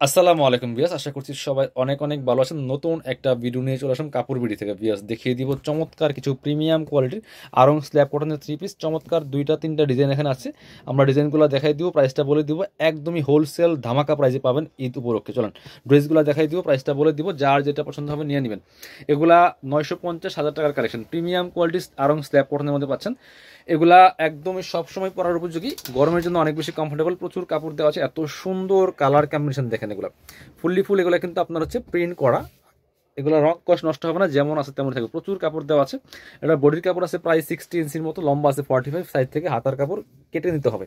আসসালামু আলাইকুম ভিউয়ার্স, আশা করছি সবাই অনেক অনেক ভালো আছেন। নতুন একটা ভিডিও নিয়ে চলে আসলাম কাপড় বিডি থেকে। ভিউয়ার্স, দেখিয়ে দিব চমৎকার কিছু প্রিমিয়াম কোয়ালিটির আরং স্ল্যাব কটনের থ্রি পিস। চমৎকার দুইটা তিনটা ডিজাইন এখানে আছে, আমরা ডিজাইনগুলো দেখাই দিব, প্রাইসটা বলে দিব। একদমই হোলসেল ধামাকা প্রাইসে পাবেন ঈদ উপলক্ষে। চলেন ড্রেসগুলো দেখাই দিব, প্রাইসটা বলে দিব, যার যেটা পছন্দ হবে নিয়ে নেবেন। এগুলা 950,000 টাকার কালেকশন, প্রিমিয়াম কোয়ালিটির আরং স্ল্যাব কটনের মধ্যে পাচ্ছেন। এগুলা একদমই সবসময় পরার উপযোগী, গরমের জন্য অনেক বেশি কমফোর্টেবল। প্রচুর কাপড় দেওয়া আছে, এত সুন্দর কালার কম্বিনেশন দেখেন। এগুলো ফুল এগুলো কিন্তু আপনার হচ্ছে প্রিন্ট করা, এগুলো রং কষ নষ্ট হবে না, যেমন আছে তেমন থাকবে। প্রচুর কাপড় দেওয়া আছে। এটা বডির কাপড় আছে প্রায় 60 ইঞ্চির মতো, লম্বা আছে 45, সাইড থেকে হাতার কাপড় কেটে নিতে হবে।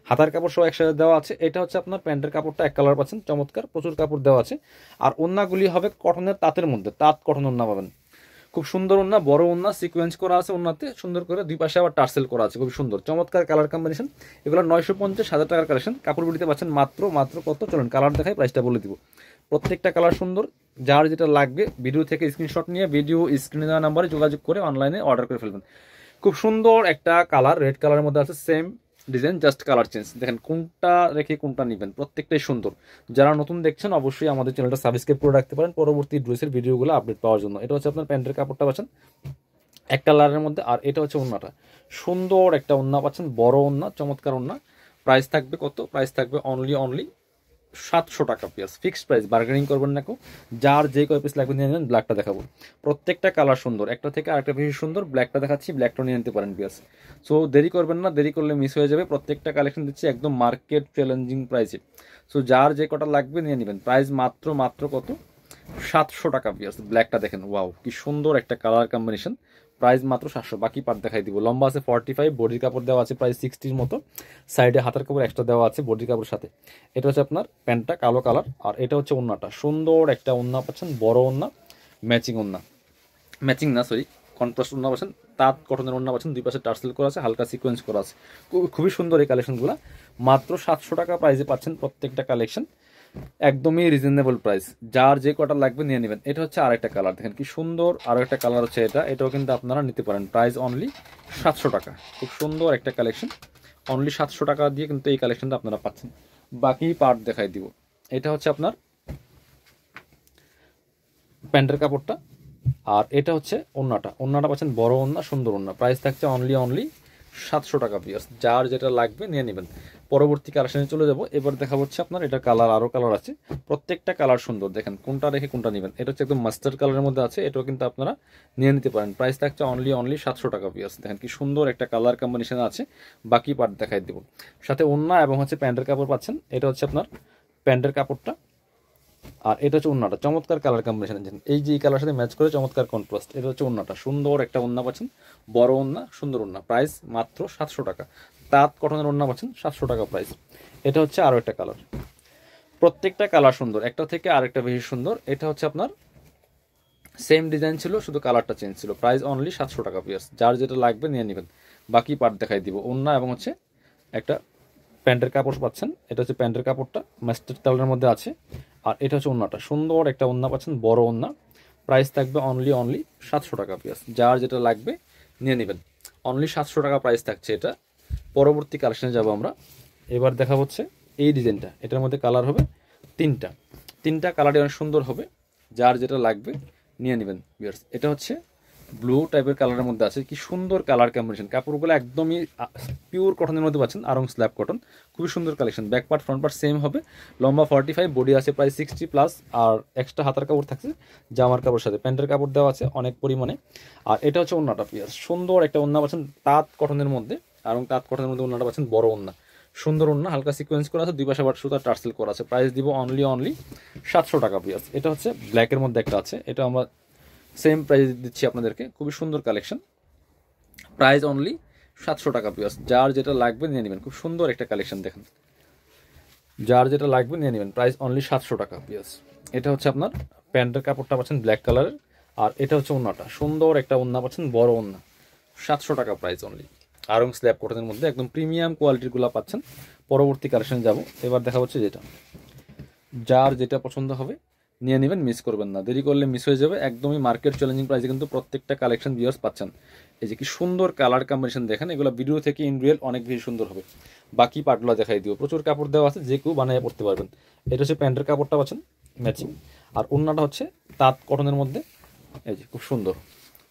হাতার কাপড় সহ একসাথে দেওয়া আছে। এটা হচ্ছে আপনার প্যান্টের কাপড়টা এক কালার পাচ্ছেন, চমৎকার প্রচুর কাপড় দেওয়া আছে। আর ওন্নাগুলি হবে কটনের তাঁতের মধ্যে, তাঁত কটন ওন্না পাবেন। খুব সুন্দর ওন্না, বড় ওন্না, সিকোয়েন্স করা আছে ওন্নাতে, সুন্দর করে দুই পাশে আবার টার্সেল করা আছে, খুব সুন্দর চমৎকার কালার কম্বিনেশন। এগুলো 950,000 টাকার কালেকশন। কাপড় বিড়িতে পাচ্ছেন মাত্র মাত্র কত, চলুন কালার দেখাই, প্রাইসটা বলে দিব। প্রত্যেকটা কালার সুন্দর, যার যেটা লাগবে ভিডিও থেকে স্ক্রিনশট নিয়ে ভিডিও স্ক্রিনে দেওয়া নাম্বারে যোগাযোগ করে অনলাইনে অর্ডার করে ফেলবেন। খুব সুন্দর একটা কালার, রেড কালারের মধ্যে আছে, same design, just colour change. দেখেন কোনটা রেখে কোনটা নেবেন, প্রত্যেকটাই সুন্দর। যারা নতুন দেখছেন অবশ্যই আমাদের চ্যানেলটা সাবস্ক্রাইব করে রাখতে পারেন পরবর্তী ড্রেসের ভিডিওগুলো আপডেট পাওয়ার জন্য। এটা হচ্ছে আপনার প্যান্টের কাপড়টা পাচ্ছেন এক কালারের মধ্যে, আর এটা হচ্ছে ওন্নাটা। সুন্দর একটা ওন্না পাচ্ছেন, বড় ওন্না, চমৎকার ওন্না। প্রাইস থাকবে কত, প্রাইস থাকবে অনলি 700 টাকা পিস, ফিক্সড প্রাইস, বার্গেনিং করবেন না কেউ। যার যে কয় পিস লাগবে নিয়ে নেন। ব্ল্যাকটা দেখাবো, প্রত্যেকটা কালার সুন্দর, একটা থেকে আরেকটা বেশি সুন্দর। ব্ল্যাকটা দেখাচ্ছি, ব্ল্যাকটা নিয়ে নিতে পারেন পিস। সো দেরি করবেন না, দেরি করলে মিস হয়ে যাবে। প্রত্যেকটা কালেকশন দিচ্ছি একদম মার্কেট চ্যালেঞ্জিং প্রাইসে। সো যার যে কটা লাগবে নিয়ে নেবেন। প্রাইস মাত্র মাত্র কত, 700 টাকা পিস। ব্ল্যাকটা দেখেন, ওয়াও কি সুন্দর একটা কালার কম্বিনেশন। প্রাইস মাত্র 700। বাকি পার্ট দেখাই দিব। লম্বা আছে 45, বডির কাপড় দেওয়া আছে প্রায় 60-র মতো, সাইডে হাতার কাপড় এক্সট্রা দেওয়া আছে বডির কাপড়ের সাথে। এটা হচ্ছে আপনার প্যান্টটা কালো কালার, আর এটা হচ্ছে ওন্নাটা। সুন্দর একটা ওন্না পাচ্ছেন, বড় ওন্না, ম্যাচিং ওন্না, ম্যাচিং না সরি, কন্ট্রাস্ট ওন্না পাচ্ছেন। তাঁত কটনের ওন্না পাচ্ছেন, দুই পাশে টার্সেল করা আছে, হালকা সিকোয়েন্স করা আছে। খুবই সুন্দর এই কালেকশনগুলো। মাত্র 700 টাকা প্রাইসে পাচ্ছেন প্রত্যেকটা কালেকশন, একদমই রিজনেবল প্রাইস। যার যে কটা লাগবে নিয়ে নেবেন। এটা হচ্ছে আরেকটা কালার, দেখেন কি সুন্দর। আরও একটা কালার হচ্ছে এটা, এটাও কিন্তু আপনারা নিতে পারেন। প্রাইস অনলি 700 টাকা। খুব সুন্দর একটা কালেকশন, অনলি 700 টাকা দিয়ে কিন্তু এই কালেকশনটা আপনারা পাচ্ছেন। বাকি পার্ট দেখাই দিব। এটা হচ্ছে আপনার প্যান্টের কাপড়টা, আর এটা হচ্ছে ওন্নাটা। ওন্নাটা পাচ্ছেন বড় ওন্না, সুন্দর ওন্না। প্রাইস থাকছে অনলি 700 টাকা পিস। যার যেটা লাগবে নিয়ে নেবেন। পরবর্তী কালেকশনে চলে যাব। এবার দেখা হচ্ছে আপনার এটা কালার, আরও কালার আছে, প্রত্যেকটা কালার সুন্দর। দেখেন কোনটা রেখে কোনটা নেবেন। এটা হচ্ছে একদম মাস্টার্ড কালারের মধ্যে আছে, এটাও কিন্তু আপনারা নিয়ে নিতে পারেন। প্রাইস থাকছে অনলি 700 টাকা পিস। দেখেন কি সুন্দর একটা কালার কম্বিনেশন আছে। বাকি পার্ট দেখাই দেবো। সাথে ওন্না এবং হচ্ছে প্যান্টের কাপড় পাচ্ছেন। এটা হচ্ছে আপনার প্যান্টের কাপড়টা, আর এটা হচ্ছে ওন্নাটা। চমৎকার কালার কম্বিনেশন, এই যে এই কালার সাথে ম্যাচ করে চমৎকার কন্ট্রাস্ট। এটা হচ্ছে ওন্নাটা, সুন্দর একটা ওন্না পাচ্ছেন, বড় ওন্না, সুন্দর ওন্না। প্রাইস মাত্র 700 টাকা। তাঁত কটনের ওন্না পাচ্ছেন 700 টাকা প্রাইস। এটা হচ্ছে আরও একটা কালার, প্রত্যেকটা কালার সুন্দর, একটা থেকে আরেকটা বেশি সুন্দর। এটা হচ্ছে আপনার সেম ডিজাইন ছিল, শুধু কালারটা চেঞ্জ ছিল। প্রাইস অনলি 700 টাকা পিস। যার যেটা লাগবে নিয়ে নেবেন। বাকি পার্ট দেখাই দিব। ওন্না এবং হচ্ছে একটা প্যান্টের কাপড় পাচ্ছেন। এটা হচ্ছে প্যান্টের কাপড়টা, মাস্টার্ড কালারের মধ্যে আছে, আর এটা হচ্ছে ওন্নাটা। সুন্দর একটা ওন্না পাচ্ছেন, বড় ওন্না। প্রাইস থাকবে অনলি 700 টাকা পিস। যার যেটা লাগবে নিয়ে নেবেন। অনলি 700 টাকা প্রাইস থাকছে এটা। পরবর্তী কালেকশনে যাব আমরা। এবার দেখা হচ্ছে এই ডিজাইনটা, এটার মধ্যে কালার হবে তিনটা, তিনটা কালারই অনেক সুন্দর হবে। যার যেটা লাগবে নিয়ে নেবেন ভিউয়ার্স। এটা হচ্ছে ব্লু টাইপের কালারের মধ্যে আছে, কি সুন্দর কালার কম্বিনেশন। কাপড়গুলো একদমই পিওর কটনের মধ্যে পাচ্ছেন, আরং স্ল্যাব কটন। খুবই সুন্দর collection. Back part front part same হবে। লম্বা 45, বডি আছে প্রায় 60+, আর এক্সট্রা হাতার কাপড় থাকছে জামার কাপড় সাথে। প্যান্টের কাপড় দেওয়া আছে অনেক পরিমাণে। আর এটা হচ্ছে ওন্নাটা পিয়ার, সুন্দর একটা ওন্না পাচ্ছেন তাঁত কটনের মধ্যে, আর তাঁত কটনের মধ্যে ওন্নাটা পাচ্ছেন বড় ওন্না, সুন্দর ওন্না, হালকা সিকোয়েন্স করা আছে, দুই পাশে আবার সুতার টার্সেল করা আছে। প্রাইস দিব অনলি 700 টাকা পিয়াস। এটা হচ্ছে ব্ল্যাকের মধ্যে একটা আছে, এটা আমরা সেম প্রাইস দিচ্ছি আপনাদেরকে। খুবই সুন্দর কালেকশন। প্রাইস অনলি 700 টাকা পিস। যার যেটা লাগবে নিয়ে নেবেন। খুব সুন্দর একটা কালেকশন দেখেন, যার যেটা লাগবে নিয়ে নেবেন। প্রাইস অনলি 700 টাকা পিস। এটা হচ্ছে আপনার প্যান্টের কাপড়টা পাচ্ছেন ব্ল্যাক কালারের, আর এটা হচ্ছে ওন্নাটা। সুন্দর একটা ওন্না পাচ্ছেন, বড় ওন্না, 700 টাকা প্রাইস অনলি। আরং স্ল্যাব কটনের মধ্যে একদম প্রিমিয়াম কোয়ালিটিরগুলো পাচ্ছেন। পরবর্তী কালেকশন যাব। এবার দেখা হচ্ছে যেটা, যার যেটা পছন্দ হবে নিয়ে নেবেন, মিস করবেন না, দেরি করলে মিস হয়ে যাবে। একদমই মার্কেট চ্যালেঞ্জিং প্রাইসে কিন্তু প্রত্যেকটা কালেকশন ভিউয়ার্স পাচ্ছেন। এই যে কি সুন্দর কালার কম্বিনেশন দেখেন, এগুলো ভিডিও থেকে ইন রিয়েল অনেক বেশি সুন্দর হবে। বাকি পার্টগুলো দেখাই দিও, প্রচুর কাপড় দেওয়া আছে, যে কেউ বানিয়ে পড়তে পারবেন। এটা হচ্ছে প্যান্টের কাপড়টা পাচ্ছেন ম্যাচিং, আর ওড়নাটা হচ্ছে তাঁত কটনের মধ্যে, এই যে খুব সুন্দর।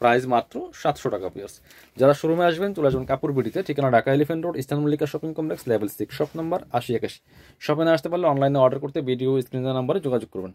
প্রাইস মাত্র 700 টাকা পিয়ার্স। যারা শোরুমে আসবেন চলে আসবেন কাপড় বিডিতে, ঠিকানা Dhaka elephant road, eastern Mallika shopping complex, level 6, shop number 8081। শপে না আসতে পারলে অনলাইনে অর্ডার করতে ভিডিও স্ক্রিনের নাম্বারে যোগাযোগ করবেন।